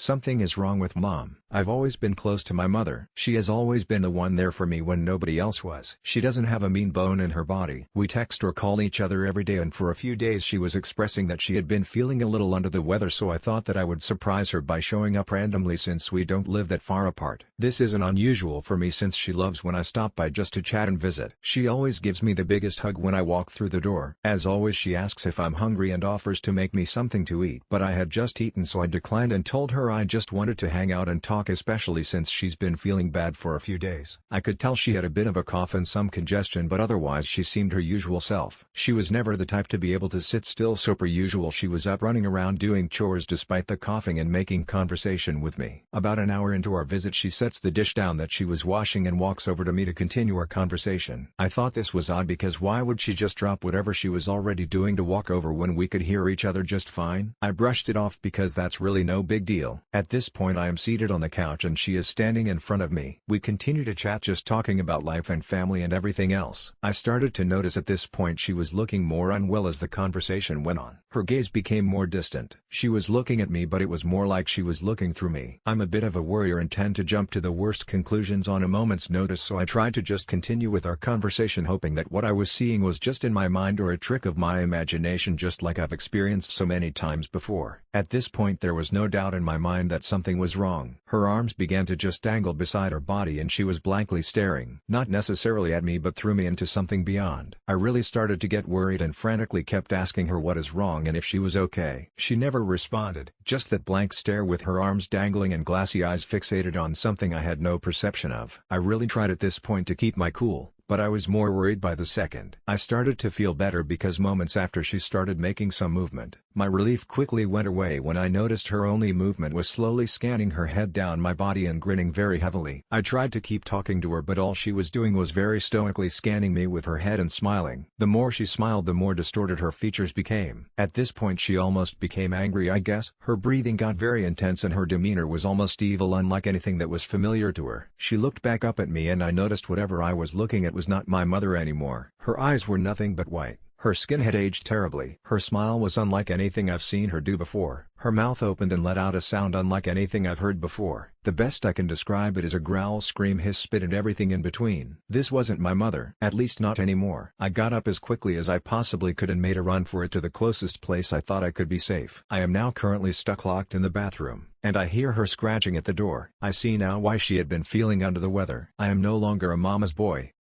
Something is wrong with Mom. I've always been close to my mother. She has always been the one there for me when nobody else was. She doesn't have a mean bone in her body. We text or call each other every day, and for a few days she was expressing that she had been feeling a little under the weather, so I thought that I would surprise her by showing up randomly since we don't live that far apart. This isn't unusual for me since she loves when I stop by just to chat and visit. She always gives me the biggest hug when I walk through the door. As always, she asks if I'm hungry and offers to make me something to eat. But I had just eaten, so I declined and told her I just wanted to hang out and talk, especially since she's been feeling bad for a few days. I could tell she had a bit of a cough and some congestion, but otherwise she seemed her usual self. She was never the type to be able to sit still, so per usual she was up running around doing chores despite the coughing and making conversation with me. About an hour into our visit, she sets the dish down that she was washing and walks over to me to continue our conversation. I thought this was odd because why would she just drop whatever she was already doing to walk over when we could hear each other just fine? I brushed it off because that's really no big deal. At this point I am seated on the couch and she is standing in front of me. We continue to chat, just talking about life and family and everything else. I started to notice at this point she was looking more unwell as the conversation went on. Her gaze became more distant. She was looking at me, but it was more like she was looking through me. I'm a bit of a worrier and tend to jump to the worst conclusions on a moment's notice, so I tried to just continue with our conversation, hoping that what I was seeing was just in my mind or a trick of my imagination, just like I've experienced so many times before. At this point there was no doubt in my mind that something was wrong. Her arms began to just dangle beside her body and she was blankly staring, not necessarily at me but through me into something beyond. I really started to get worried and frantically kept asking her what is wrong and if she was okay. She never responded, just that blank stare with her arms dangling and glassy eyes fixated on something I had no perception of. I really tried at this point to keep my cool, but I was more worried by the second. I started to feel better because moments after she started making some movement. My relief quickly went away when I noticed her only movement was slowly scanning her head down my body and grinning very heavily. I tried to keep talking to her, but all she was doing was very stoically scanning me with her head and smiling. The more she smiled, the more distorted her features became. At this point she almost became angry, I guess. Her breathing got very intense and her demeanor was almost evil, unlike anything that was familiar to her. She looked back up at me and I noticed whatever I was looking at was not my mother anymore. Her eyes were nothing but white. Her skin had aged terribly. Her smile was unlike anything I've seen her do before. Her mouth opened and let out a sound unlike anything I've heard before. The best I can describe it is a growl, scream, hiss, spit, and everything in between. This wasn't my mother, at least not anymore. I got up as quickly as I possibly could and made a run for it to the closest place I thought I could be safe. I am now currently stuck locked in the bathroom, and I hear her scratching at the door. I see now why she had been feeling under the weather. I am no longer a mama's boy.